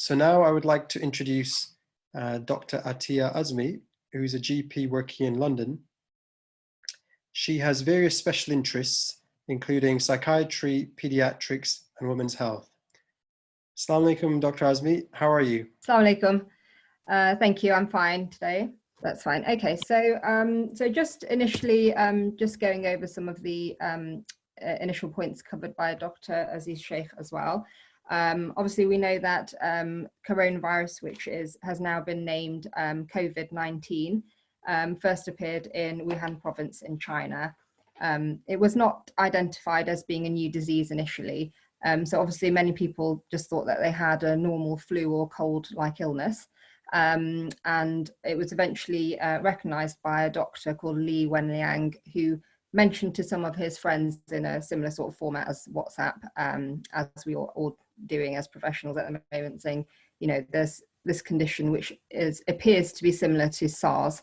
So now I would like to introduce Dr. Atia Azmi, who is a GP working in London. She has various special interests, including psychiatry, pediatrics, and women's health. Assalamu alaikum, Dr. Azmi. How are you? Assalamu alaikum. Thank you. I'm fine today. That's fine. Okay, so just initially, just going over some of the initial points covered by Dr. Aziz Sheikh as well. Obviously, we know that coronavirus, which has now been named COVID-19, first appeared in Wuhan province in China. It was not identified as being a new disease initially. So obviously many people just thought that they had a normal flu or cold-like illness. And it was eventually recognized by a doctor called Li Wenliang, who mentioned to some of his friends in a similar sort of format as WhatsApp, as we are all doing as professionals at the moment, saying, you know, there's this condition which appears to be similar to SARS.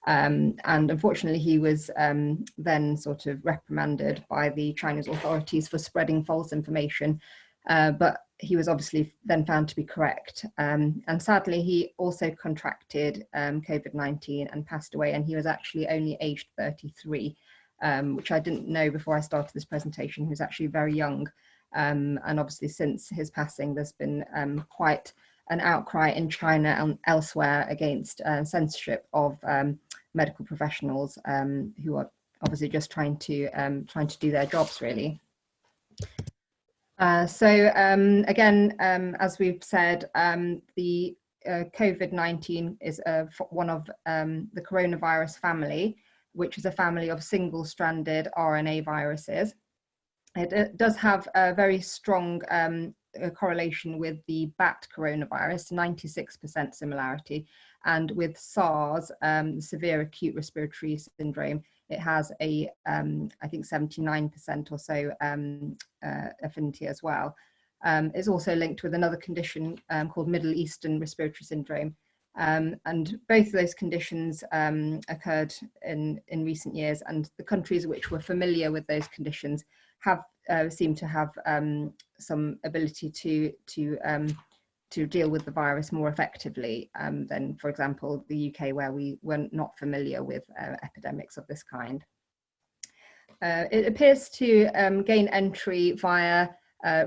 And unfortunately, he was then sort of reprimanded by the Chinese authorities for spreading false information. But he was obviously then found to be correct. And sadly, he also contracted COVID-19 and passed away. And he was actually only aged 33, which I didn't know before I started this presentation. He was actually very young. And obviously, since his passing, there's been quite an outcry in China and elsewhere against censorship of medical professionals who are obviously just trying to do their jobs, really. Again, as we've said, the COVID-19 is one of the coronavirus family, which is a family of single-stranded RNA viruses. It does have a very strong correlation with the bat coronavirus, 96% similarity, and with SARS, severe acute respiratory syndrome, it has a I think 79% or so affinity as well. It's also linked with another condition called Middle Eastern respiratory syndrome, and both of those conditions occurred in recent years, and the countries which were familiar with those conditions have seem to have some ability to deal with the virus more effectively than, for example, the UK, where we were not familiar with epidemics of this kind. It appears to gain entry via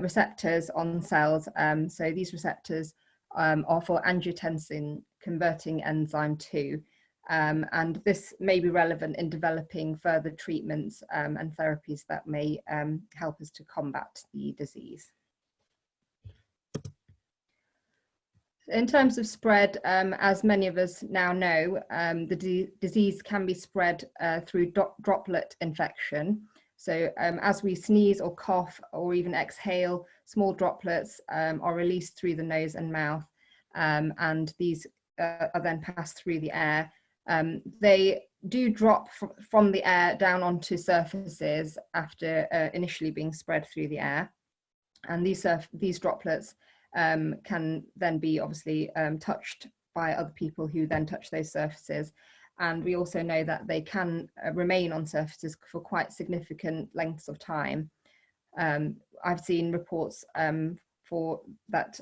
receptors on cells. So these receptors are for angiotensin converting enzyme 2. And this may be relevant in developing further treatments and therapies that may help us to combat the disease. In terms of spread, as many of us now know, the disease can be spread through droplet infection. So as we sneeze or cough or even exhale, small droplets are released through the nose and mouth, and these are then passed through the air. They do drop from the air down onto surfaces after initially being spread through the air. And these droplets can then be obviously touched by other people who then touch those surfaces. And we also know that they can remain on surfaces for quite significant lengths of time. I've seen reports for that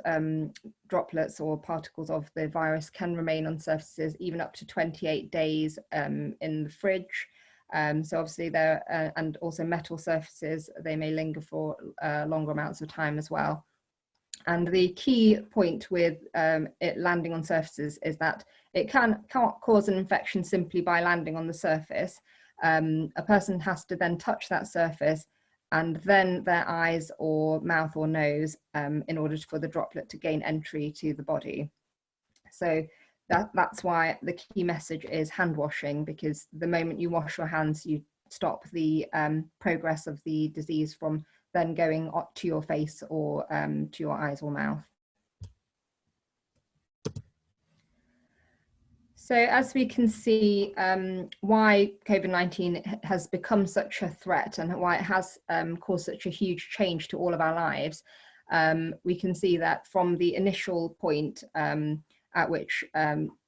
droplets or particles of the virus can remain on surfaces even up to 28 days in the fridge. So obviously and also metal surfaces, they may linger for longer amounts of time as well. And the key point with it landing on surfaces is that it can't cause an infection simply by landing on the surface. A person has to then touch that surface and then their eyes or mouth or nose in order for the droplet to gain entry to the body. So that's why the key message is hand washing, because the moment you wash your hands, you stop the progress of the disease from then going to your face or to your eyes or mouth. So as we can see, why COVID-19 has become such a threat and why it has caused such a huge change to all of our lives, we can see that from the initial point at which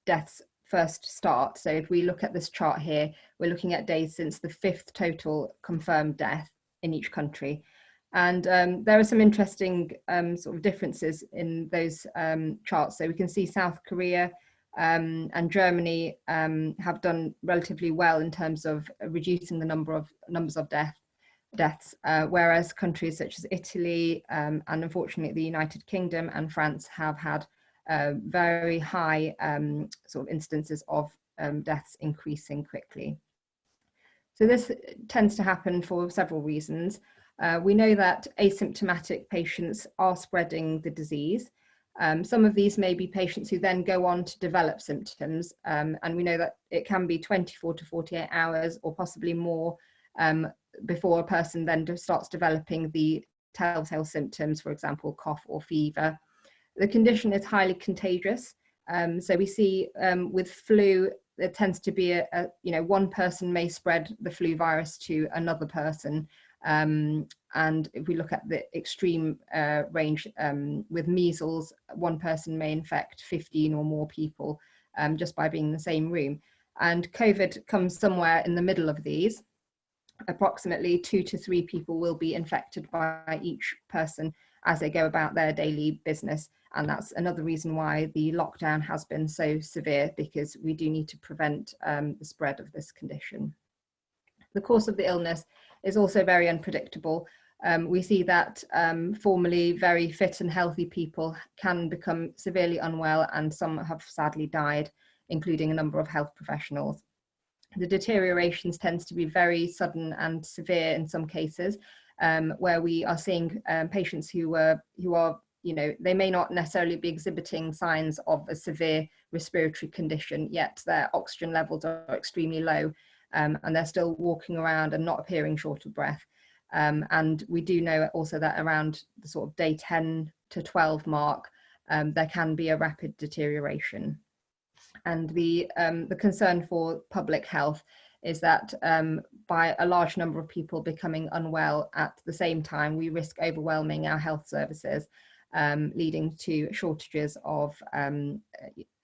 deaths first start. So if we look at this chart here, we're looking at days since the 5th total confirmed death in each country. And there are some interesting sort of differences in those charts. So we can see South Korea and Germany have done relatively well in terms of reducing the numbers of deaths, whereas countries such as Italy and unfortunately the United Kingdom and France have had very high sort of instances of deaths increasing quickly. So this tends to happen for several reasons. We know that asymptomatic patients are spreading the disease. Some of these may be patients who then go on to develop symptoms, and we know that it can be 24 to 48 hours or possibly more before a person then starts developing the telltale symptoms, for example, cough or fever. The condition is highly contagious. So we see with flu, there tends to be one person may spread the flu virus to another person. And if we look at the extreme range with measles, one person may infect 15 or more people just by being in the same room. And COVID comes somewhere in the middle of these. Approximately 2 to 3 people will be infected by each person as they go about their daily business. And that's another reason why the lockdown has been so severe, because we do need to prevent the spread of this condition. The course of the illness is also very unpredictable. We see that formerly very fit and healthy people can become severely unwell, and some have sadly died, including a number of health professionals. The deteriorations tends to be very sudden and severe in some cases, where we are seeing patients who are, they may not necessarily be exhibiting signs of a severe respiratory condition, yet their oxygen levels are extremely low, and they're still walking around and not appearing short of breath. And we do know also that around the sort of day 10 to 12 mark, there can be a rapid deterioration. And the concern for public health is that by a large number of people becoming unwell at the same time, we risk overwhelming our health services, leading to shortages of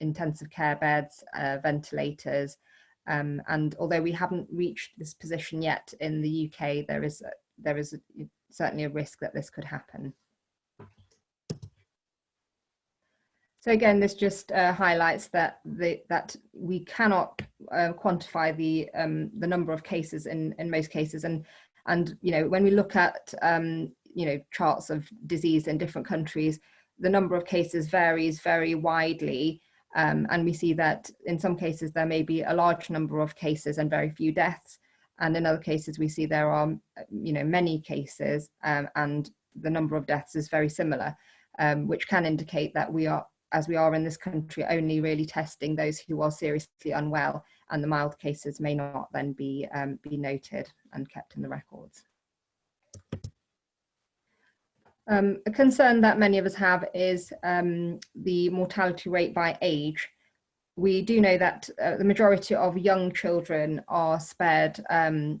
intensive care beds, ventilators. And although we haven't reached this position yet in the UK, there is certainly a risk that this could happen. So again, this just highlights that we cannot quantify the number of cases in most cases, and when we look at charts of disease in different countries, the number of cases varies very widely, and we see that in some cases there may be a large number of cases and very few deaths, and in other cases we see there are many cases and the number of deaths is very similar, which can indicate that we are, as we are in this country, only really testing those who are seriously unwell, and the mild cases may not then be noted and kept in the records. A concern that many of us have is the mortality rate by age. We do know that the majority of young children are spared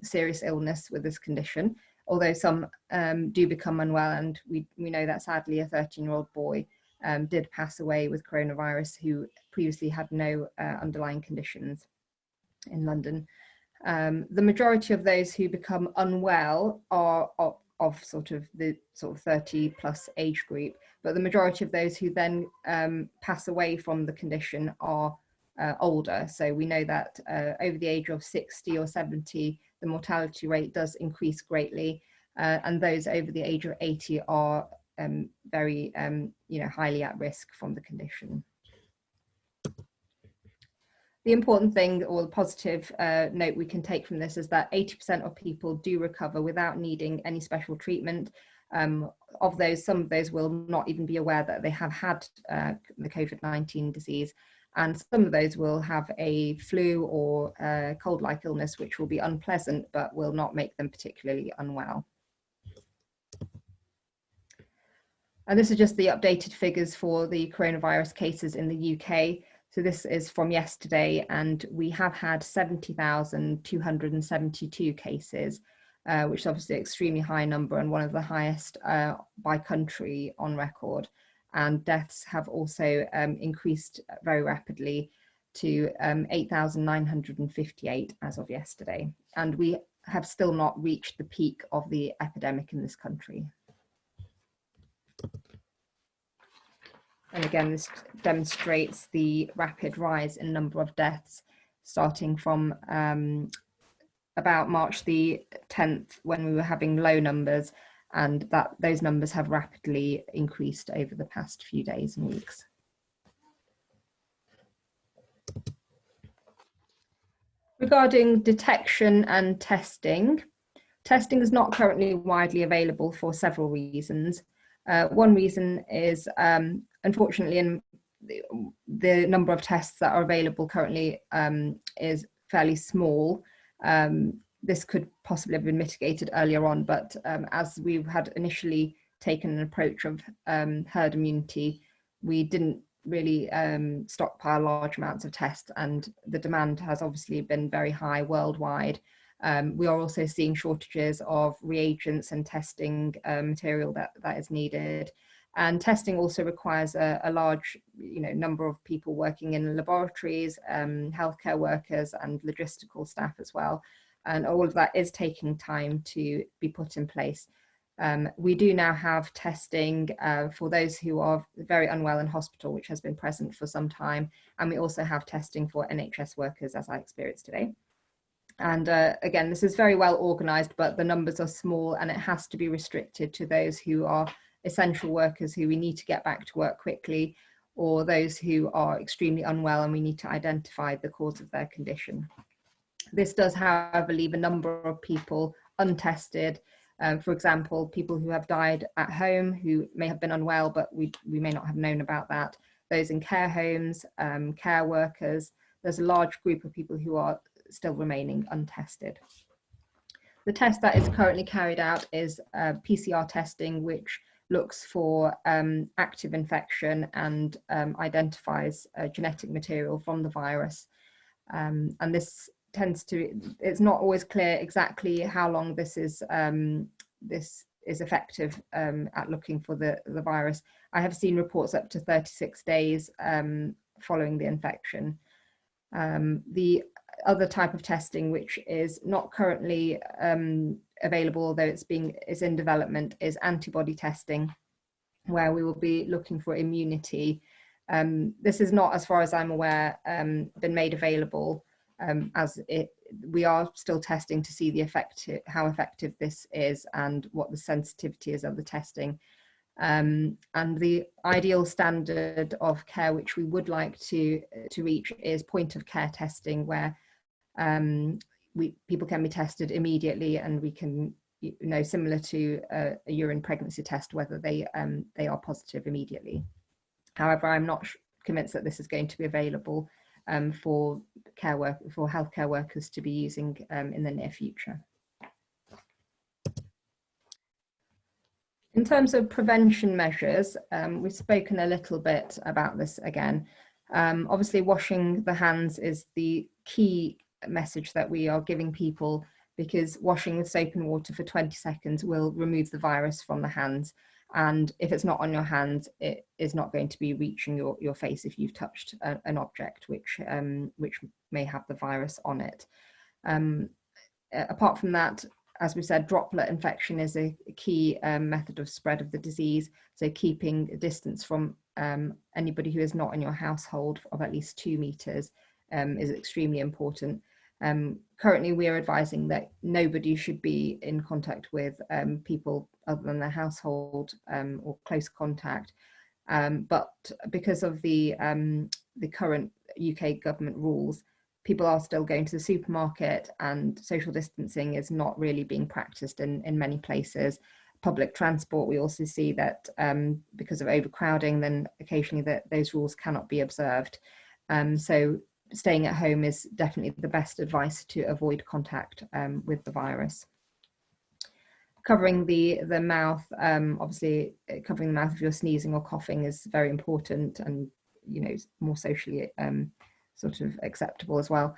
serious illness with this condition, although some do become unwell, and we know that sadly a 13-year-old boy did pass away with coronavirus who previously had no underlying conditions in London. The majority of those who become unwell are of the 30 plus age group, but the majority of those who then pass away from the condition are older. So we know that over the age of 60 or 70, the mortality rate does increase greatly, and those over the age of 80 are very highly at risk from the condition. The important thing, or the positive note we can take from this, is that 80% of people do recover without needing any special treatment. Of those, some of those will not even be aware that they have had the COVID-19 disease, and some of those will have a flu or cold-like illness which will be unpleasant but will not make them particularly unwell. And this is just the updated figures for the coronavirus cases in the UK. So this is from yesterday, and we have had 70,272 cases, which is obviously an extremely high number and one of the highest by country on record. And deaths have also increased very rapidly to 8,958 as of yesterday. And we have still not reached the peak of the epidemic in this country. And again, this demonstrates the rapid rise in number of deaths, starting from about March the 10th, when we were having low numbers, and that those numbers have rapidly increased over the past few days and weeks. Regarding detection and testing, testing is not currently widely available for several reasons. One reason is, unfortunately, in the number of tests that are available currently is fairly small. This could possibly have been mitigated earlier on, but as we had initially taken an approach of herd immunity, we didn't really stockpile large amounts of tests, and the demand has obviously been very high worldwide. We are also seeing shortages of reagents and testing material that is needed. And testing also requires a large number of people working in laboratories, healthcare workers and logistical staff as well. And all of that is taking time to be put in place. We do now have testing for those who are very unwell in hospital, which has been present for some time. And we also have testing for NHS workers, as I experienced today. And again, this is very well organised, but the numbers are small, and it has to be restricted to those who are essential workers who we need to get back to work quickly, or those who are extremely unwell and we need to identify the cause of their condition. This does, however, leave a number of people untested. For example, people who have died at home who may have been unwell, but we may not have known about that. Those in care homes, care workers. There's a large group of people who are still remaining untested. The test that is currently carried out is PCR testing, which looks for active infection and identifies genetic material from the virus. And this tends to, it's not always clear exactly how long this is effective at looking for the virus. I have seen reports up to 36 days following the infection. The other type of testing, which is not currently available, although it's in development, is antibody testing, where we will be looking for immunity. This is not, as far as I'm aware, been made available, we are still testing to see how effective this is and what the sensitivity is of the testing. And the ideal standard of care which we would like to reach is point of care testing, where people can be tested immediately, and we can, similar to a urine pregnancy test, whether they are positive immediately. However, I'm not convinced that this is going to be available for healthcare workers to be using in the near future. In terms of prevention measures, we've spoken a little bit about this again. Obviously, washing the hands is the key message that we are giving people, because washing with soap and water for 20 seconds will remove the virus from the hands. And if it's not on your hands, it is not going to be reaching your face if you've touched an object which may have the virus on it. Apart from that, as we said, droplet infection is a key method of spread of the disease. So keeping a distance from anybody who is not in your household of at least 2 meters is extremely important. Currently, we are advising that nobody should be in contact with people other than their household or close contact. But because of the current UK government rules, people are still going to the supermarket, and social distancing is not really being practiced in many places. Public transport, we also see that because of overcrowding, then occasionally those rules cannot be observed. So staying at home is definitely the best advice to avoid contact with the virus. Covering the mouth, obviously covering the mouth if you're sneezing or coughing is very important, and more socially sort of acceptable as well.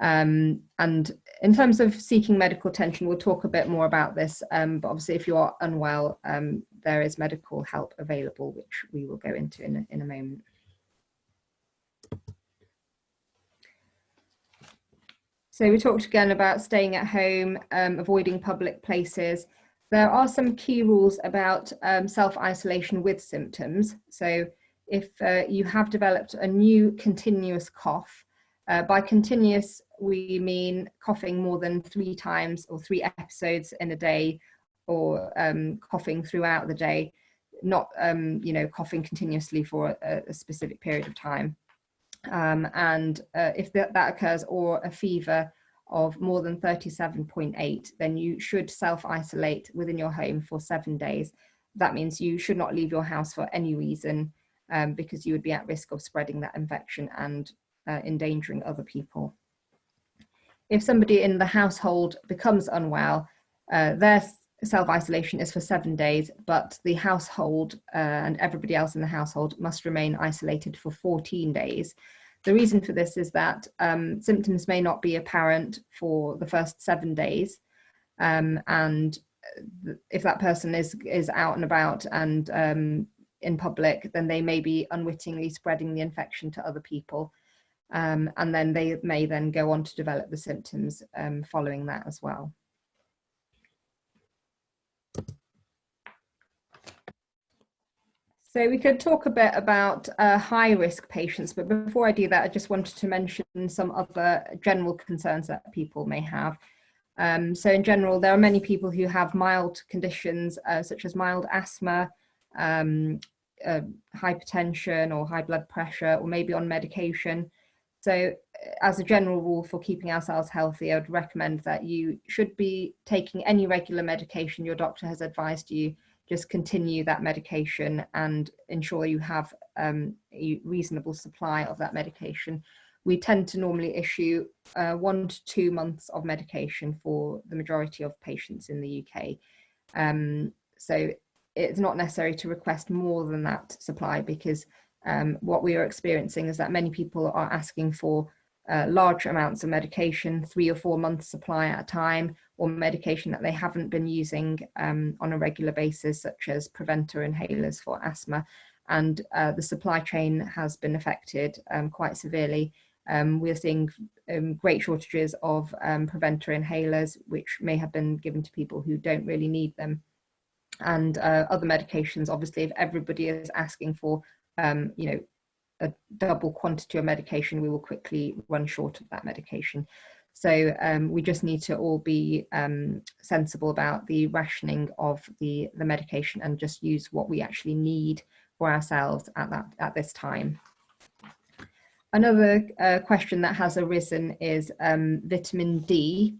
And in terms of seeking medical attention, we'll talk a bit more about this, but obviously if you are unwell, there is medical help available, which we will go into in a moment. So we talked again about staying at home, avoiding public places. There are some key rules about self-isolation with symptoms. So if you have developed a new continuous cough, by continuous, we mean coughing more than 3 times or 3 episodes in a day, or coughing throughout the day, not coughing continuously for a specific period of time. And if that occurs, or a fever of more than 37.8, then you should self-isolate within your home for 7 days. That means you should not leave your house for any reason, because you would be at risk of spreading that infection and endangering other people. If somebody in the household becomes unwell, their self-isolation is for 7 days, but the household and everybody else in the household must remain isolated for 14 days. The reason for this is that symptoms may not be apparent for the first 7 days, and if that person is out and about and in public, then they may be unwittingly spreading the infection to other people, and then they may then go on to develop the symptoms following that as well. So we could talk a bit about high-risk patients, but before I do that, I just wanted to mention some other general concerns that people may have. So in general, there are many people who have mild conditions such as mild asthma, hypertension or high blood pressure, or maybe on medication. So as a general rule for keeping ourselves healthy, I would recommend that you should be taking any regular medication your doctor has advised you. Just continue that medication and ensure you have a reasonable supply of that medication. We tend to normally issue 1 to 2 months of medication for the majority of patients in the UK. So it's not necessary to request more than that supply, because what we are experiencing is that many people are asking for large amounts of medication, 3 or 4 months supply at a time, or medication that they haven't been using on a regular basis, such as preventer inhalers for asthma. And the supply chain has been affected quite severely. We're seeing great shortages of preventer inhalers, which may have been given to people who don't really need them. And other medications, obviously, if everybody is asking for a double quantity of medication, we will quickly run short of that medication. So we just need to all be sensible about the rationing of the medication and just use what we actually need for ourselves at this time. Another question that has arisen is vitamin D.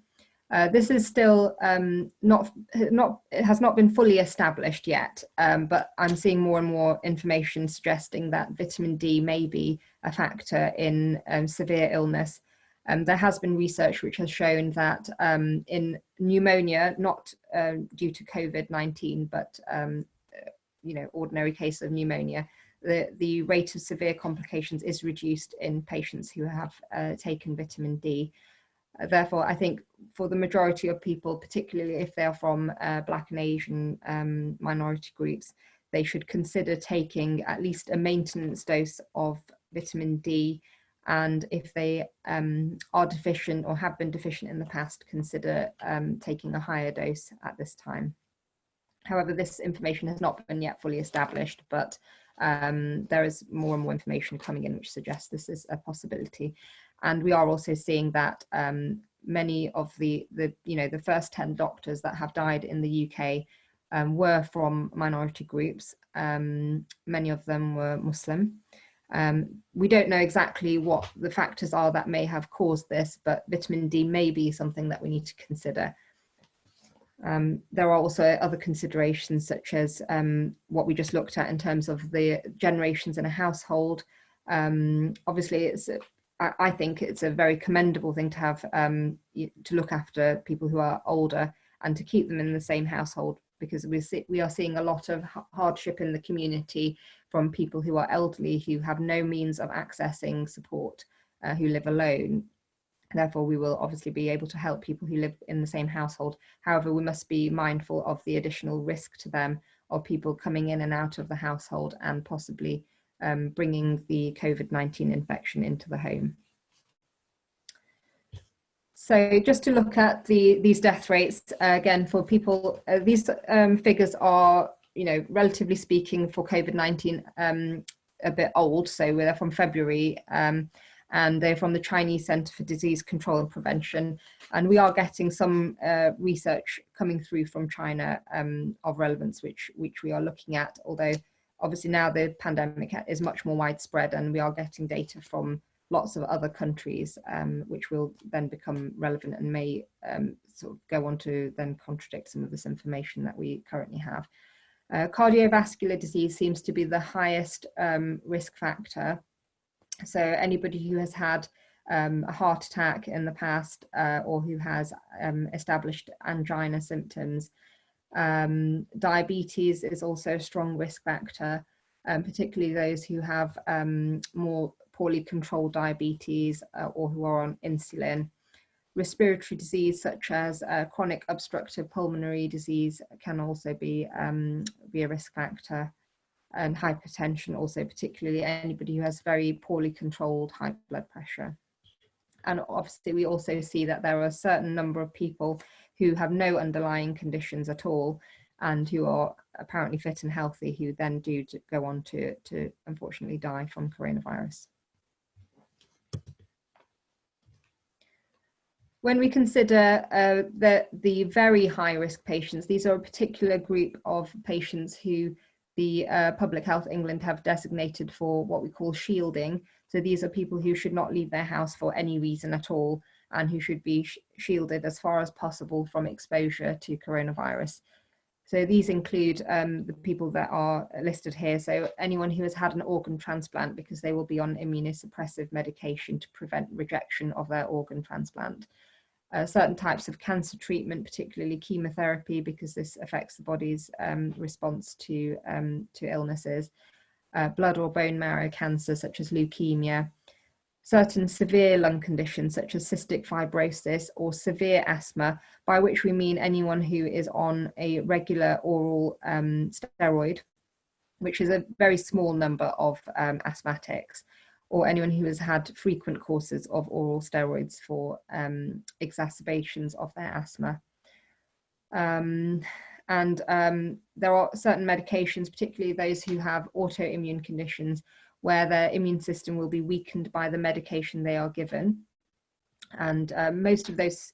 This is still it has not been fully established yet, but I'm seeing more and more information suggesting that vitamin D may be a factor in severe illness. There has been research which has shown that in pneumonia, not due to COVID-19, but ordinary case of pneumonia, the rate of severe complications is reduced in patients who have taken vitamin D. Therefore, I think for the majority of people, particularly if they're from Black and Asian minority groups, they should consider taking at least a maintenance dose of vitamin D. And if they are deficient or have been deficient in the past, consider taking a higher dose at this time. However, this information has not been yet fully established, but there is more and more information coming in which suggests this is a possibility. And we are also seeing that many of the first 10 doctors that have died in the UK were from minority groups. Many of them were Muslim. We don't know exactly what the factors are that may have caused this, but vitamin D may be something that we need to consider. There are also other considerations, such as what we just looked at in terms of the generations in a household. Obviously, I think it's a very commendable thing to have to look after people who are older and to keep them in the same household, because we are seeing a lot of hardship in the community from people who are elderly, who have no means of accessing support, who live alone. Therefore, we will obviously be able to help people who live in the same household. However, we must be mindful of the additional risk to them of people coming in and out of the household and possibly bringing the COVID-19 infection into the home. So just to look at these death rates, again, for people, these figures are, relatively speaking for COVID-19, a bit old. So they're from February, and they're from the Chinese Center for Disease Control and Prevention. And we are getting some research coming through from China of relevance, which we are looking at, although obviously now the pandemic is much more widespread, and we are getting data from lots of other countries, which will then become relevant and may sort of go on to then contradict some of this information that we currently have. Cardiovascular disease seems to be the highest risk factor. So anybody who has had a heart attack in the past, or who has established angina symptoms. Diabetes is also a strong risk factor, particularly those who have more poorly controlled diabetes, or who are on insulin. Respiratory disease such as chronic obstructive pulmonary disease can also be a risk factor, and hypertension also, particularly anybody who has very poorly controlled high blood pressure. And obviously we also see that there are a certain number of people who have no underlying conditions at all, and who are apparently fit and healthy, who then do go on to unfortunately die from coronavirus. When we consider the very high risk patients, these are a particular group of patients who the Public Health England have designated for what we call shielding. So these are people who should not leave their house for any reason at all, and who should be shielded as far as possible from exposure to coronavirus. So these include the people that are listed here. So anyone who has had an organ transplant, because they will be on immunosuppressive medication to prevent rejection of their organ transplant. Certain types of cancer treatment, particularly chemotherapy, because this affects the body's response to illnesses. Blood or bone marrow cancer, such as leukemia. Certain severe lung conditions, such as cystic fibrosis or severe asthma, by which we mean anyone who is on a regular oral steroid, which is a very small number of asthmatics, or anyone who has had frequent courses of oral steroids for exacerbations of their asthma. And there are certain medications, particularly those who have autoimmune conditions, where their immune system will be weakened by the medication they are given. And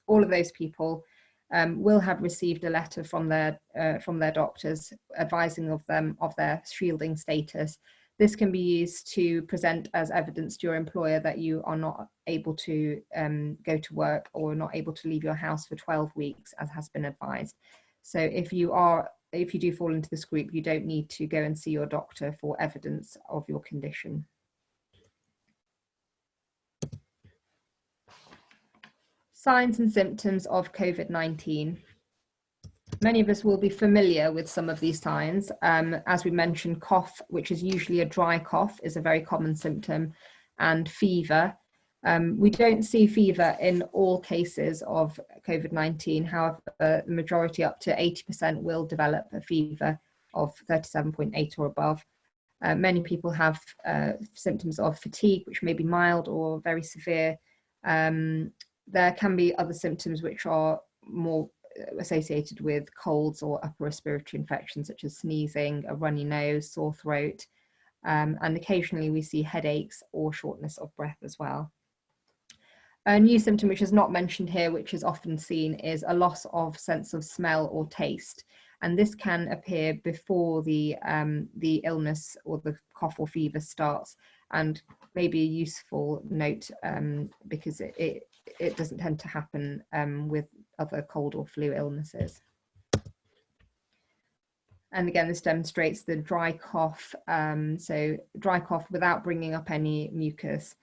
all of those people will have received a letter from their doctors advising them of their shielding status. This can be used to present as evidence to your employer that you are not able to go to work, or not able to leave your house for 12 weeks, as has been advised. So if you do fall into this group, you don't need to go and see your doctor for evidence of your condition. Signs and symptoms of COVID-19. Many of us will be familiar with some of these signs. As we mentioned, cough, which is usually a dry cough, is a very common symptom, and fever. We don't see fever in all cases of COVID-19. However, the majority, up to 80%, will develop a fever of 37.8 or above. Many people have symptoms of fatigue, which may be mild or very severe. There can be other symptoms which are more associated with colds or upper respiratory infections, such as sneezing, a runny nose, sore throat, and occasionally we see headaches or shortness of breath as well. A new symptom which is not mentioned here, which is often seen, is a loss of sense of smell or taste, and this can appear before the illness or the cough or fever starts, and may be a useful note because it doesn't tend to happen with other cold or flu illnesses. And again, this demonstrates the dry cough, so dry cough without bringing up any mucus,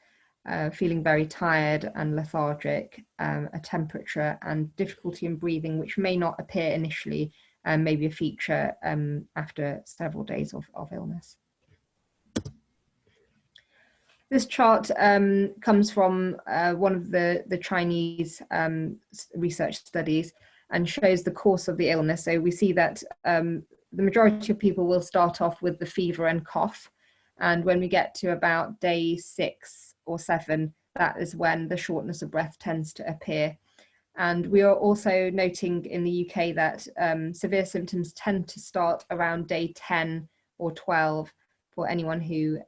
feeling very tired and lethargic, a temperature and difficulty in breathing, which may not appear initially, may be a feature after several days of illness. This chart comes from one of the Chinese research studies, and shows the course of the illness. So we see that the majority of people will start off with the fever and cough, and when we get to about day 6 or 7, that is when the shortness of breath tends to appear. And we are also noting in the UK that severe symptoms tend to start around day 10 or 12 for anyone who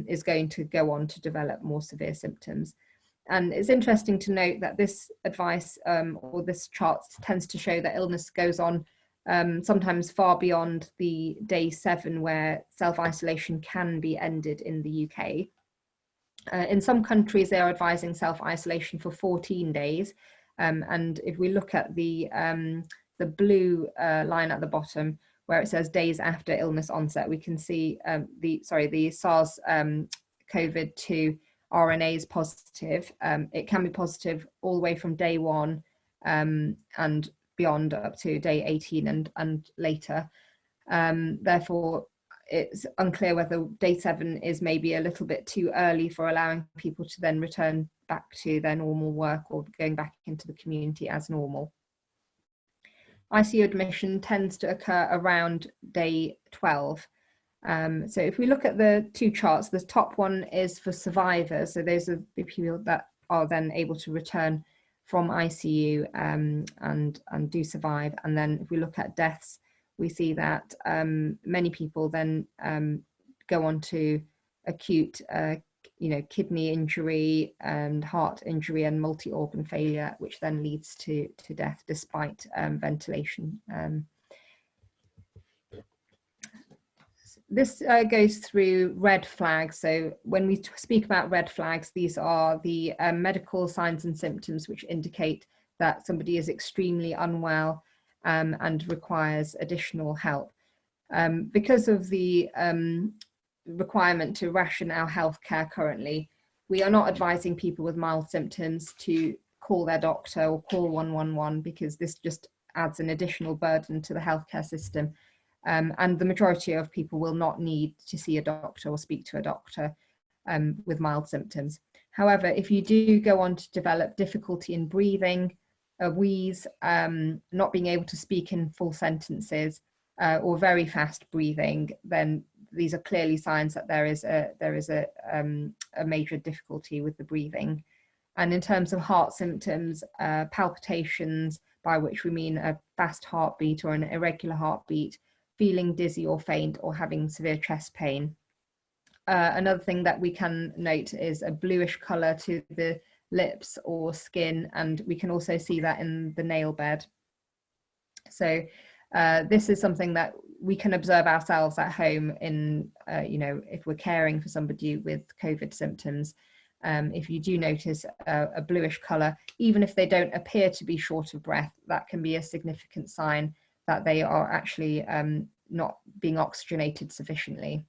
is going to go on to develop more severe symptoms. And it's interesting to note that this advice or this chart tends to show that illness goes on sometimes far beyond the day 7 where self-isolation can be ended in the UK. In some countries, they are advising self-isolation for 14 days. And if we look at the blue line at the bottom, where it says days after illness onset, we can see the SARS COVID-2 RNA is positive. It can be positive all the way from day 1 and beyond up to day 18 and later. Therefore, it's unclear whether day 7 is maybe a little bit too early for allowing people to then return back to their normal work or going back into the community as normal. ICU admission tends to occur around day 12. So if we look at the two charts, the top one is for survivors. So those are the people that are then able to return from ICU and do survive. And then if we look at deaths, we see that many people then go on to acute kidney injury and heart injury and multi-organ failure, which then leads to death despite ventilation. This goes through red flags. So when we speak about red flags, these are the medical signs and symptoms which indicate that somebody is extremely unwell and requires additional help. Because of the requirement to ration our healthcare currently, we are not advising people with mild symptoms to call their doctor or call 111 because this just adds an additional burden to the healthcare system. And the majority of people will not need to see a doctor or speak to a doctor with mild symptoms. However, if you do go on to develop difficulty in breathing, a wheeze, not being able to speak in full sentences, or very fast breathing, then these are clearly signs that there is a major difficulty with the breathing. And in terms of heart symptoms, palpitations, by which we mean a fast heartbeat or an irregular heartbeat, feeling dizzy or faint, or having severe chest pain. Another thing that we can note is a bluish colour to the lips or skin, and we can also see that in the nail bed. So this is something that we can observe ourselves at home in, if we're caring for somebody with COVID symptoms. If you do notice a bluish colour, even if they don't appear to be short of breath, that can be a significant sign that they are actually not being oxygenated sufficiently.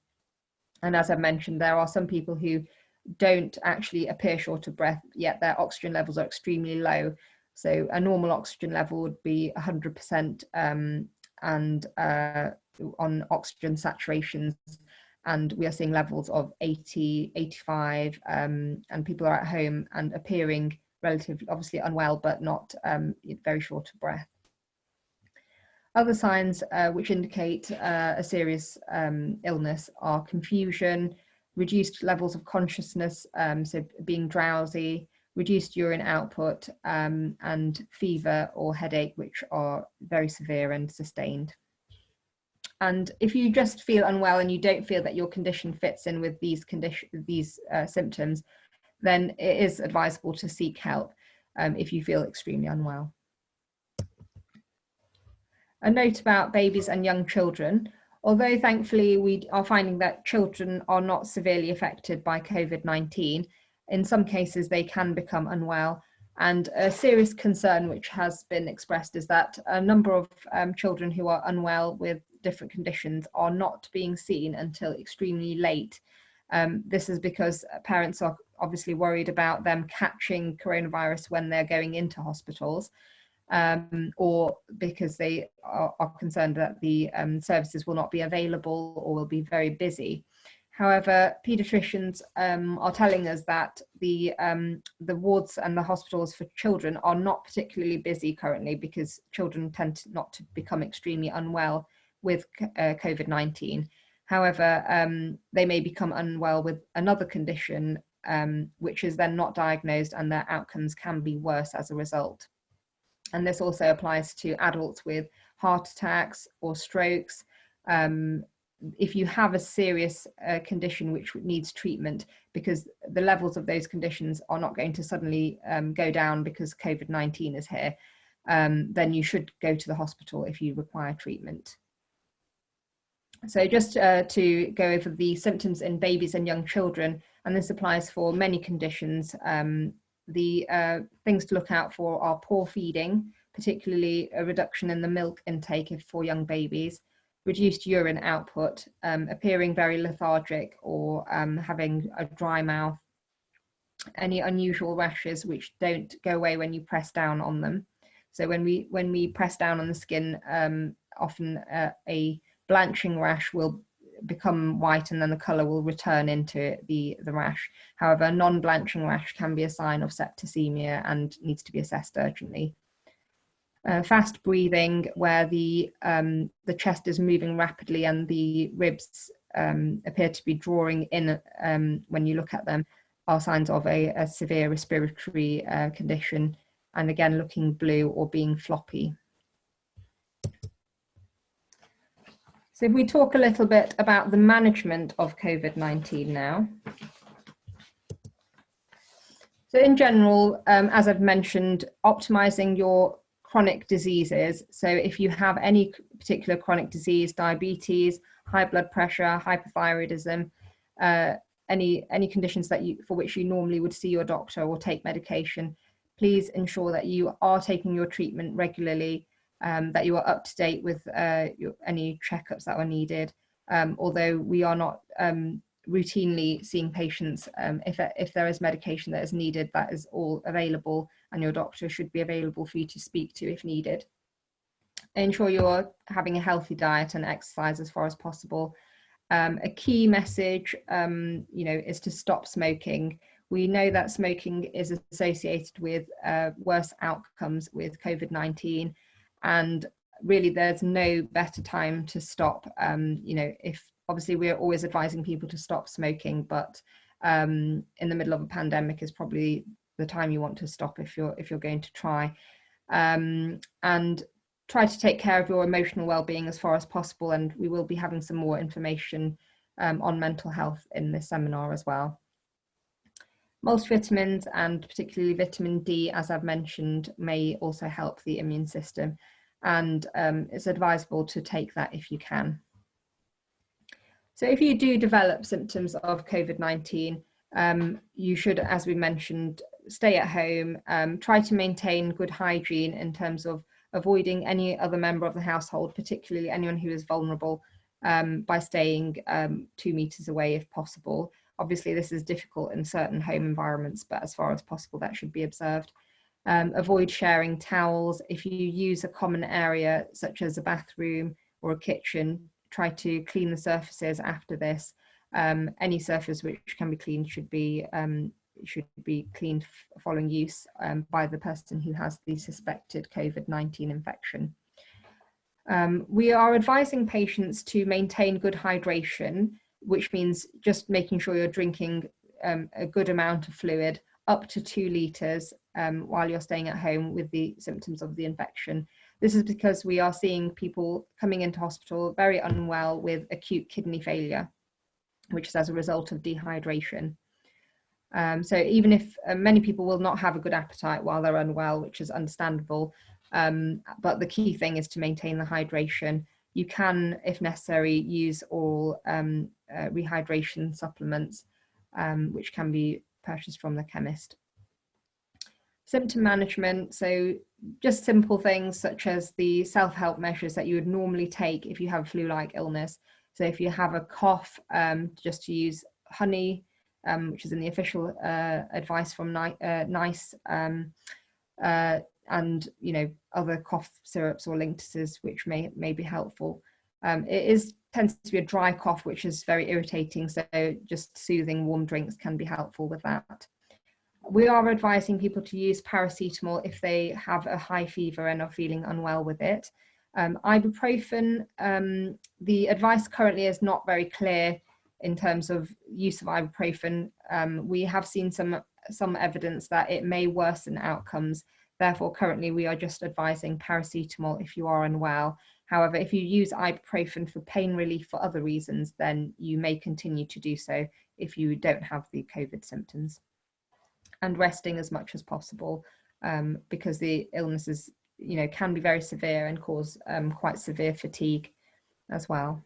And as I mentioned, there are some people who don't actually appear short of breath, yet their oxygen levels are extremely low. So a normal oxygen level would be 100% and on oxygen saturations, and we are seeing levels of 80, 85, and people are at home and appearing relatively, obviously unwell, but not very short of breath. Other signs which indicate a serious illness are confusion, reduced levels of consciousness, so being drowsy, reduced urine output, and fever or headache, which are very severe and sustained. And if you just feel unwell and you don't feel that your condition fits in with these symptoms, then it is advisable to seek help if you feel extremely unwell. A note about babies and young children. Although thankfully we are finding that children are not severely affected by COVID-19, in some cases they can become unwell. And a serious concern which has been expressed is that a number of children who are unwell with different conditions are not being seen until extremely late. This is because parents are obviously worried about them catching coronavirus when they're going into hospitals. Or because they are concerned that the services will not be available or will be very busy. However, paediatricians are telling us that the wards and the hospitals for children are not particularly busy currently because children tend not to become extremely unwell with COVID-19. However, they may become unwell with another condition, which is then not diagnosed, and their outcomes can be worse as a result. And this also applies to adults with heart attacks or strokes. If you have a serious condition which needs treatment, because the levels of those conditions are not going to suddenly go down because COVID-19 is here, then you should go to the hospital if you require treatment. So just to go over the symptoms in babies and young children, and this applies for many conditions, the things to look out for are poor feeding, particularly a reduction in the milk intake for young babies, reduced urine output, appearing very lethargic or having a dry mouth, any unusual rashes which don't go away when you press down on them. So when we press down on the skin, often a blanching rash will become white and then the colour will return into the rash. However, non-blanching rash can be a sign of septicemia and needs to be assessed urgently. Fast breathing, where the chest is moving rapidly and the ribs appear to be drawing in when you look at them, are signs of a severe respiratory condition, and again looking blue or being floppy. So if we talk a little bit about the management of COVID-19 now. So in general, as I've mentioned, optimizing your chronic diseases. So if you have any particular chronic disease, diabetes, high blood pressure, hypothyroidism, any conditions that for which you normally would see your doctor or take medication, please ensure that you are taking your treatment regularly, that you are up to date with any checkups that are needed. Although we are not routinely seeing patients, if there is medication that is needed, that is all available, and your doctor should be available for you to speak to if needed. Ensure you're having a healthy diet and exercise as far as possible. A key message, is to stop smoking. We know that smoking is associated with worse outcomes with COVID-19, and really there's no better time to stop. If obviously we're always advising people to stop smoking, but in the middle of a pandemic is probably the time you want to stop if you're going to try. And try to take care of your emotional well-being as far as possible, and we will be having some more information on mental health in this seminar as well. Multivitamins, and particularly vitamin D, as I've mentioned, may also help the immune system, and it's advisable to take that if you can. So if you do develop symptoms of COVID-19, you should, as we mentioned, stay at home, try to maintain good hygiene in terms of avoiding any other member of the household, particularly anyone who is vulnerable, by staying 2 meters away if possible. Obviously, this is difficult in certain home environments, but as far as possible, that should be observed. Avoid sharing towels. If you use a common area, such as a bathroom or a kitchen, try to clean the surfaces after this. Any surface which can be cleaned should be cleaned following use by the person who has the suspected COVID-19 infection. We are advising patients to maintain good hydration, which means just making sure you're drinking a good amount of fluid, up to 2 litres, while you're staying at home with the symptoms of the infection. This is because we are seeing people coming into hospital very unwell with acute kidney failure, which is as a result of dehydration. So even if many people will not have a good appetite while they're unwell, which is understandable, but the key thing is to maintain the hydration. You can, if necessary, use oral rehydration supplements, which can be purchased from the chemist. Symptom management, so just simple things such as the self-help measures that you would normally take if you have a flu-like illness. So if you have a cough, just to use honey, which is in the official advice from NICE, and other cough syrups or linctuses which may be helpful. It tends to be a dry cough, which is very irritating, so just soothing warm drinks can be helpful with that. We are advising people to use paracetamol if they have a high fever and are feeling unwell with it. Ibuprofen, the advice currently is not very clear in terms of use of ibuprofen. We have seen some evidence that it may worsen outcomes. Therefore, currently we are just advising paracetamol if you are unwell. However, if you use ibuprofen for pain relief for other reasons, then you may continue to do so if you don't have the COVID symptoms. And resting as much as possible, because the illnesses, can be very severe and cause quite severe fatigue as well.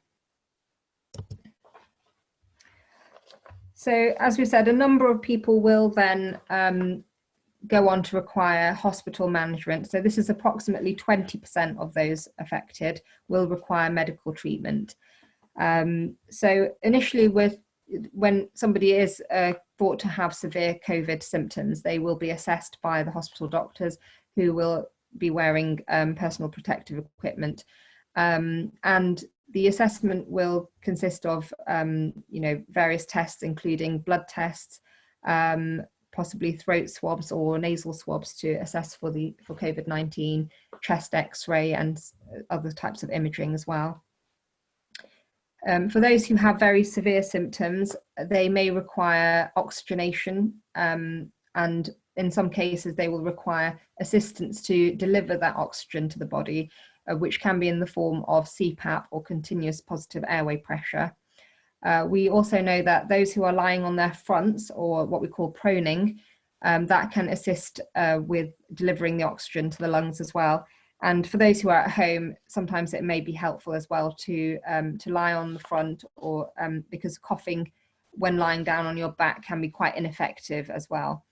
So, as we said, a number of people will then go on to require hospital management. So this is approximately 20% of those affected will require medical treatment. So initially, when somebody is thought to have severe COVID symptoms, they will be assessed by the hospital doctors, who will be wearing personal protective equipment. And the assessment will consist of various tests, including blood tests, possibly throat swabs or nasal swabs to assess for COVID-19, chest X-ray, and other types of imaging as well. For those who have very severe symptoms, they may require oxygenation, and in some cases they will require assistance to deliver that oxygen to the body, which can be in the form of CPAP or continuous positive airway pressure. We also know that those who are lying on their fronts, or what we call proning, that can assist with delivering the oxygen to the lungs as well. And for those who are at home, sometimes it may be helpful as well to lie on the front, or because coughing when lying down on your back can be quite ineffective as well.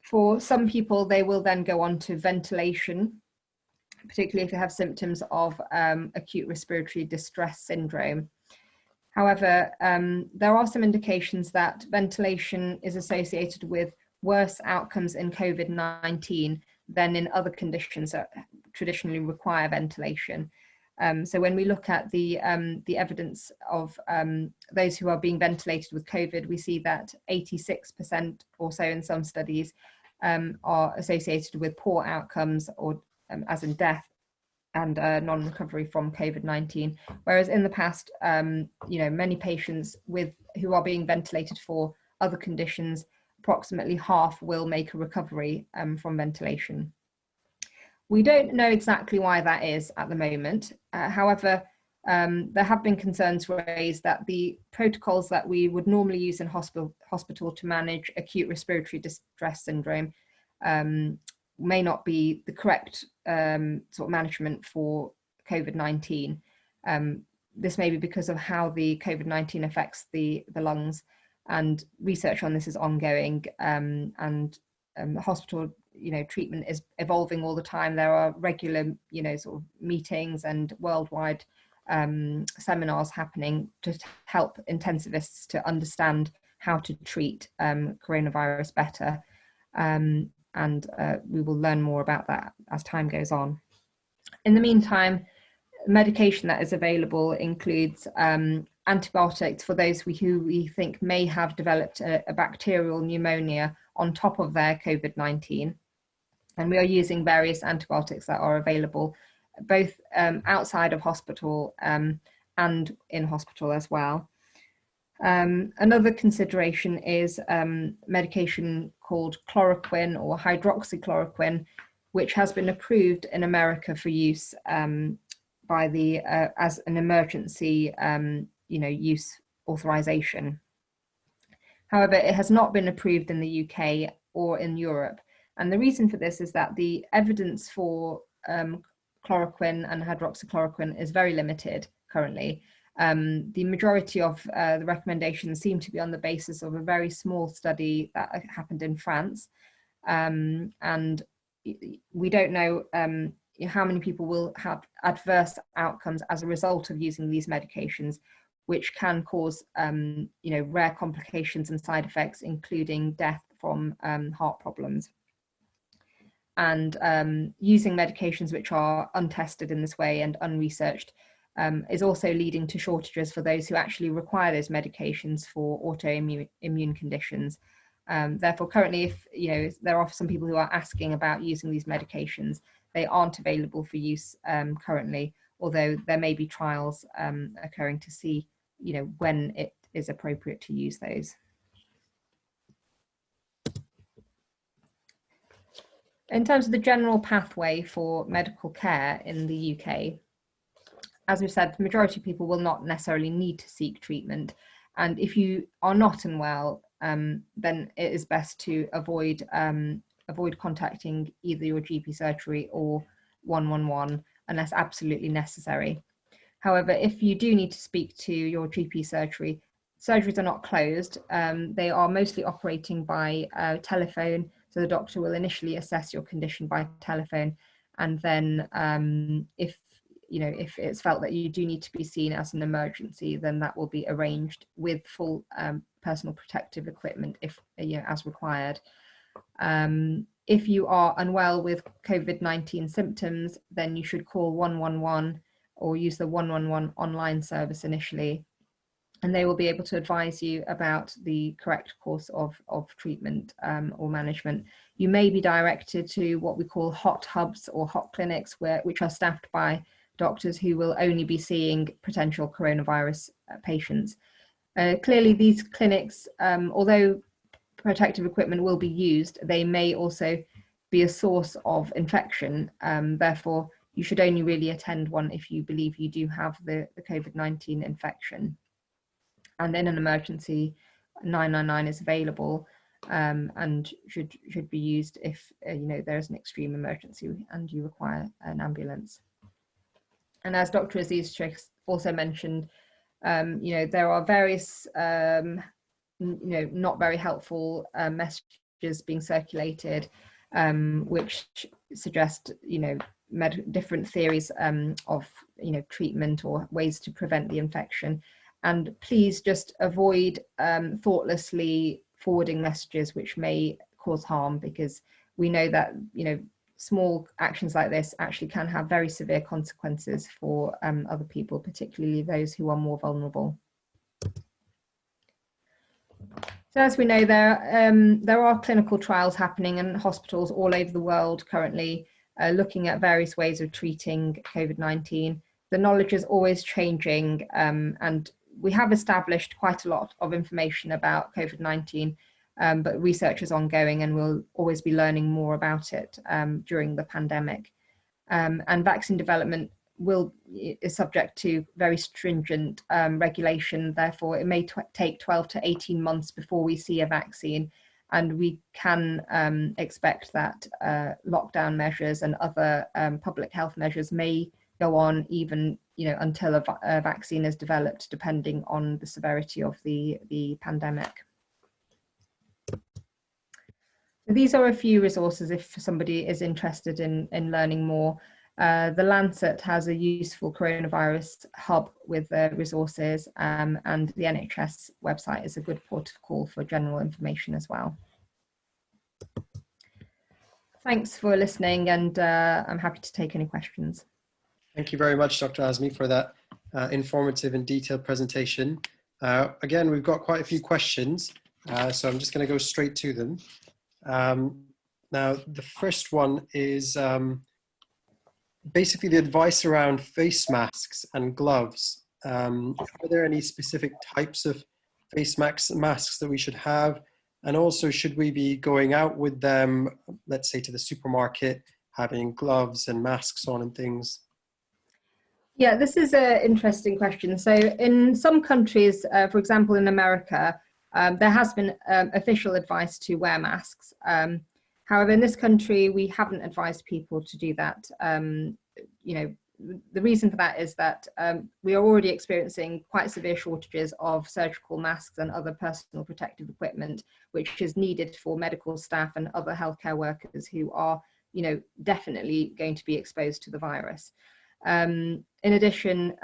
For some people, they will then go on to ventilation, particularly if they have symptoms of acute respiratory distress syndrome. However, there are some indications that ventilation is associated with worse outcomes in COVID-19 than in other conditions that traditionally require ventilation. So when we look at the evidence of those who are being ventilated with COVID, we see that 86% or so in some studies are associated with poor outcomes, or as in death and non-recovery from COVID-19. Whereas in the past, many patients who are being ventilated for other conditions, approximately half will make a recovery from ventilation. We don't know exactly why that is at the moment. However, there have been concerns raised that the protocols that we would normally use in hospital to manage acute respiratory distress syndrome may not be the correct sort of management for COVID-19. This may be because of how the COVID-19 affects the lungs, and research on this is ongoing, and the hospital treatment is evolving all the time. There are regular sort of meetings and worldwide seminars happening to help intensivists to understand how to treat coronavirus better. And we will learn more about that as time goes on. In the meantime, medication that is available includes antibiotics for those who we think may have developed a bacterial pneumonia on top of their COVID-19. And we are using various antibiotics that are available both outside of hospital and in hospital as well. Another consideration is medication called chloroquine or hydroxychloroquine, which has been approved in America for use by the as an emergency use authorization. However, it has not been approved in the UK or in Europe, and the reason for this is that the evidence for chloroquine and hydroxychloroquine is very limited currently. The majority of the recommendations seem to be on the basis of a very small study that happened in France, and we don't know how many people will have adverse outcomes as a result of using these medications, which can cause rare complications and side effects, including death from heart problems. And using medications which are untested in this way and unresearched is also leading to shortages for those who actually require those medications for autoimmune conditions. Therefore, currently, if there are some people who are asking about using these medications, they aren't available for use currently, although there may be trials occurring to see when it is appropriate to use those. In terms of the general pathway for medical care in the UK, as we've said, the majority of people will not necessarily need to seek treatment. And if you are not unwell, then it is best to avoid contacting either your GP surgery or 111 unless absolutely necessary. However, if you do need to speak to your GP surgery, surgeries are not closed. They are mostly operating by telephone. So the doctor will initially assess your condition by telephone. And then if it's felt that you do need to be seen as an emergency, then that will be arranged with full personal protective equipment as required. If you are unwell with COVID-19 symptoms, then you should call 111 or use the 111 online service initially, and they will be able to advise you about the correct course of treatment or management. You may be directed to what we call hot hubs or hot clinics, which are staffed by doctors who will only be seeing potential coronavirus patients. Clearly, these clinics, although protective equipment will be used, they may also be a source of infection. Therefore, you should only really attend one if you believe you do have the COVID-19 infection. And in an emergency, 999 is available and should be used if there is an extreme emergency and you require an ambulance. And as Dr. Aziz also mentioned, there are various not very helpful messages being circulated, which suggest different theories of treatment or ways to prevent the infection. And please just avoid thoughtlessly forwarding messages which may cause harm, because we know that small actions like this actually can have very severe consequences for other people, particularly those who are more vulnerable. So as we know, there are clinical trials happening in hospitals all over the world currently, looking at various ways of treating COVID-19. The knowledge is always changing, and we have established quite a lot of information about COVID-19, but research is ongoing and we'll always be learning more about it during the pandemic. And vaccine development is subject to very stringent regulation. Therefore, it may take 12 to 18 months before we see a vaccine. And we can expect that lockdown measures and other public health measures may go on even until a vaccine is developed, depending on the severity of the pandemic. So these are a few resources if somebody is interested in learning more. The Lancet has a useful coronavirus hub with resources, and the NHS website is a good port of call for general information as well. Thanks for listening, and I'm happy to take any questions. Thank you very much, Dr. Azmi, for that informative and detailed presentation. Again, we've got quite a few questions, so I'm just going to go straight to them. Now, the first one is basically the advice around face masks and gloves. Are there any specific types of face masks that we should have? And also, should we be going out with them, let's say to the supermarket, having gloves and masks on and things? Yeah, this is an interesting question. So in some countries, for example, in America, there has been official advice to wear masks. However, in this country, we haven't advised people to do that. The reason for that is that we are already experiencing quite severe shortages of surgical masks and other personal protective equipment, which is needed for medical staff and other healthcare workers who are, definitely going to be exposed to the virus. In addition,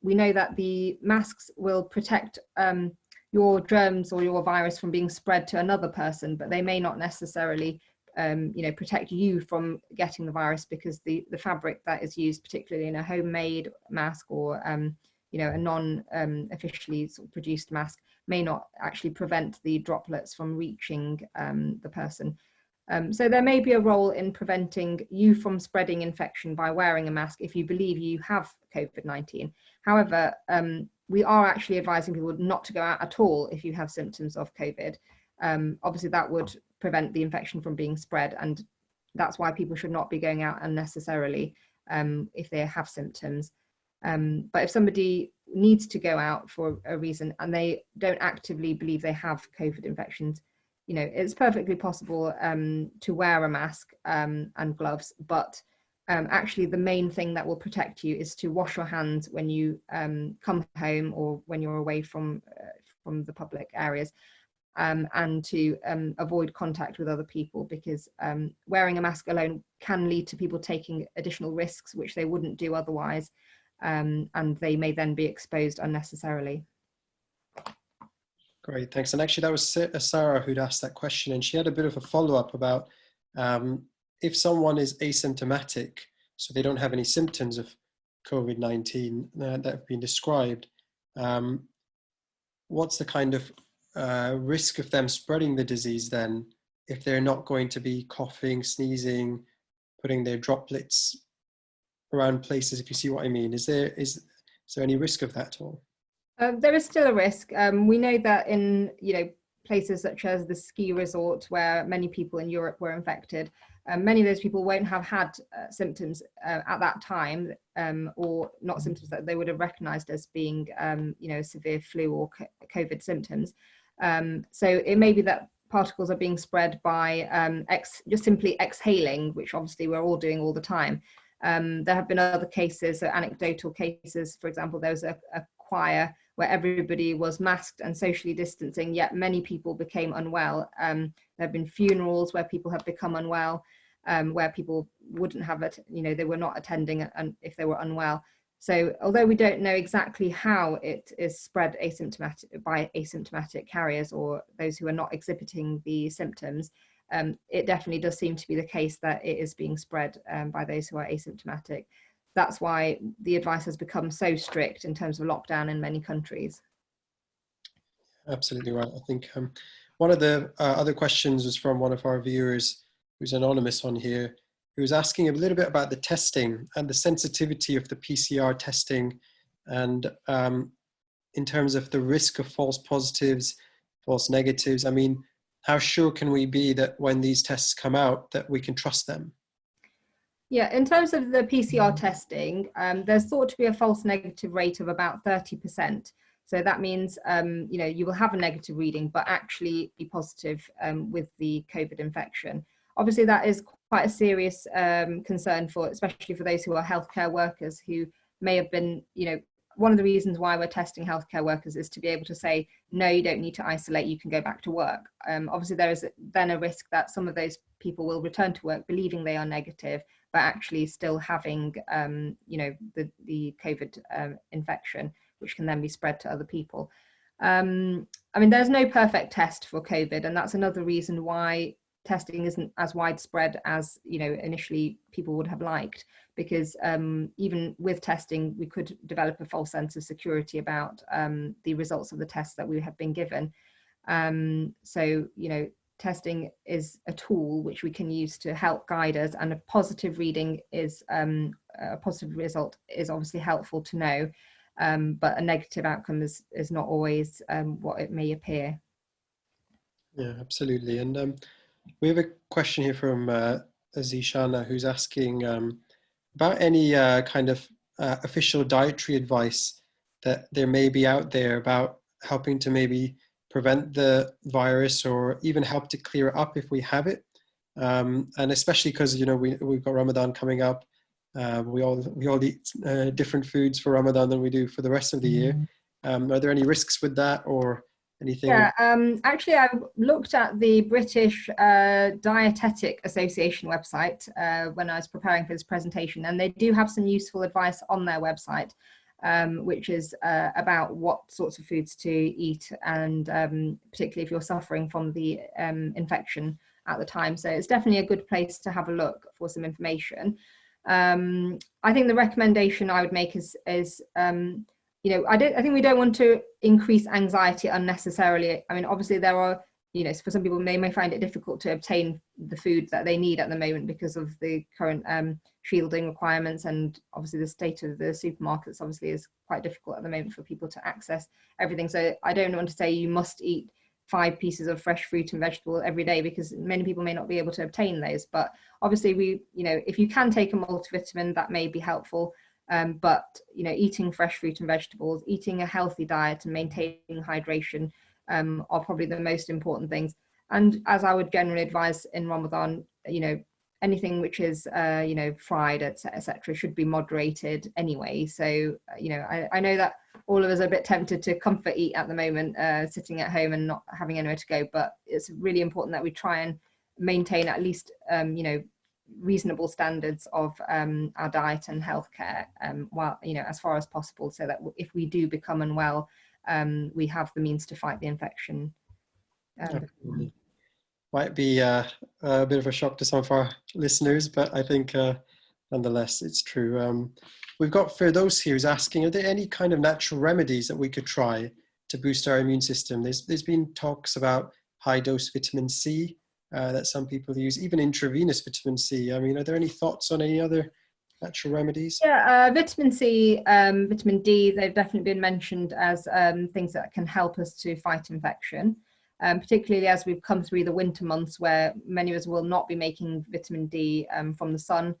we know that the masks will protect your germs or your virus from being spread to another person, but they may not necessarily protect you from getting the virus, because the fabric that is used, particularly in a homemade mask or a non-officially produced mask, may not actually prevent the droplets from reaching the person. So there may be a role in preventing you from spreading infection by wearing a mask if you believe you have COVID-19. However, we are actually advising people not to go out at all if you have symptoms of COVID. Obviously, that would prevent the infection from being spread, and that's why people should not be going out unnecessarily if they have symptoms. But if somebody needs to go out for a reason and they don't actively believe they have COVID infections, you know, it's perfectly possible to wear a mask and gloves, but actually the main thing that will protect you is to wash your hands when you come home or when you're away from the public areas, and to avoid contact with other people, because wearing a mask alone can lead to people taking additional risks which they wouldn't do otherwise, and they may then be exposed unnecessarily. Great, thanks. And actually that was Sarah who'd asked that question, and she had a bit of a follow-up about if someone is asymptomatic, so they don't have any symptoms of COVID-19 that have been described, what's the kind of risk of them spreading the disease then, if they're not going to be coughing, sneezing, putting their droplets around places, if you see what I mean? Is there any risk of that at all? There is still a risk. We know that in, you know, places such as the ski resort where many people in Europe were infected, many of those people won't have had symptoms at that time, or not symptoms that they would have recognized as being, you know, severe flu or COVID symptoms. So it may be that particles are being spread by just simply exhaling, which obviously we're all doing all the time. There have been other cases, so anecdotal cases. For example, there was a choir where everybody was masked and socially distancing, yet many people became unwell. There have been funerals where people have become unwell, where people wouldn't have it, you know, they were not attending if they were unwell. So although we don't know exactly how it is spread by asymptomatic carriers or those who are not exhibiting the symptoms, it definitely does seem to be the case that it is being spread by those who are asymptomatic. That's why the advice has become so strict in terms of lockdown in many countries. Absolutely right. I think one of the other questions was from one of our viewers who's anonymous on here, who was asking a little bit about the testing and the sensitivity of the PCR testing, and in terms of the risk of false positives, false negatives. I mean, how sure can we be that when these tests come out that we can trust them? Yeah, in terms of the PCR testing, there's thought to be a false negative rate of about 30%. So that means, you know, you will have a negative reading, but actually be positive with the COVID infection. Obviously, that is quite a serious concern for, especially for those who are healthcare workers who may have been, you know, one of the reasons why we're testing healthcare workers is to be able to say, no, you don't need to isolate, you can go back to work. Obviously, there is then a risk that some of those people will return to work believing they are negative, but actually still having, you know, the COVID infection, which can then be spread to other people. I mean, there's no perfect test for COVID, and that's another reason why testing isn't as widespread as, you know, initially people would have liked, because even with testing, we could develop a false sense of security about the results of the tests that we have been given. So, you know, testing is a tool which we can use to help guide us, and a positive reading is a positive result is obviously helpful to know, but a negative outcome is not always what it may appear. Yeah, absolutely. And we have a question here from Azishana, who's asking about any kind of official dietary advice that there may be out there about helping to maybe prevent the virus or even help to clear it up if we have it. And especially because, you know, we've got Ramadan coming up. We all eat different foods for Ramadan than we do for the rest of the year. Are there any risks with that or anything? Yeah, actually, I've looked at the British Dietetic Association website when I was preparing for this presentation, and they do have some useful advice on their website, which is about what sorts of foods to eat, and particularly if you're suffering from the infection at the time. So it's definitely a good place to have a look for some information. I think the recommendation I would make is you know, I think we don't want to increase anxiety unnecessarily. I mean, obviously there are, you know, for some people they may find it difficult to obtain the food that they need at the moment because of the current shielding requirements, and obviously the state of the supermarkets obviously is quite difficult at the moment for people to access everything. So I don't want to say you must eat 5 pieces of fresh fruit and vegetable every day, because many people may not be able to obtain those. But obviously if you can take a multivitamin, that may be helpful. But eating fresh fruit and vegetables, eating a healthy diet and maintaining hydration are probably the most important things. And as I would generally advise in Ramadan, anything which is fried, etc., should be moderated anyway. So I know that all of us are a bit tempted to comfort eat at the moment, sitting at home and not having anywhere to go, but it's really important that we try and maintain at least reasonable standards of our diet and healthcare while as far as possible, so that if we do become unwell, we have the means to fight the infection. Might be a bit of a shock to some of our listeners, but I think nonetheless it's true. We've got Firdos here who's asking, are there any kind of natural remedies that we could try to boost our immune system? There's been talks about high dose vitamin C that some people use, even intravenous vitamin C. I mean, are there any thoughts on any other natural remedies? Yeah, vitamin C, vitamin D, they've definitely been mentioned as things that can help us to fight infection. Particularly as we've come through the winter months, where many of us will not be making vitamin D from the sun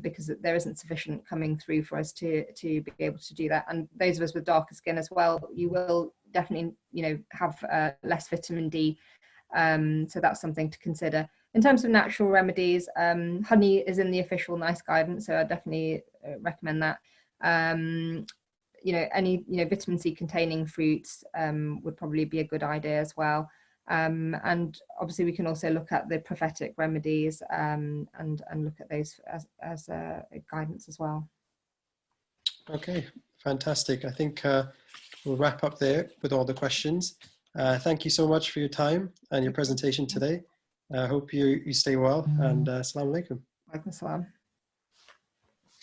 because there isn't sufficient coming through for us to be able to do that. And those of us with darker skin as well, you will definitely have less vitamin D. So that's something to consider. In terms of natural remedies, honey is in the official NICE guidance, so I definitely recommend that. Any vitamin C containing fruits would probably be a good idea as well. And obviously we can also look at the prophetic remedies and look at those as guidance as well. Okay, fantastic. I think we'll wrap up there with all the questions. Thank you so much for your time and your presentation today. I hope you stay well, and assalamu alaikum. Walaikum salam.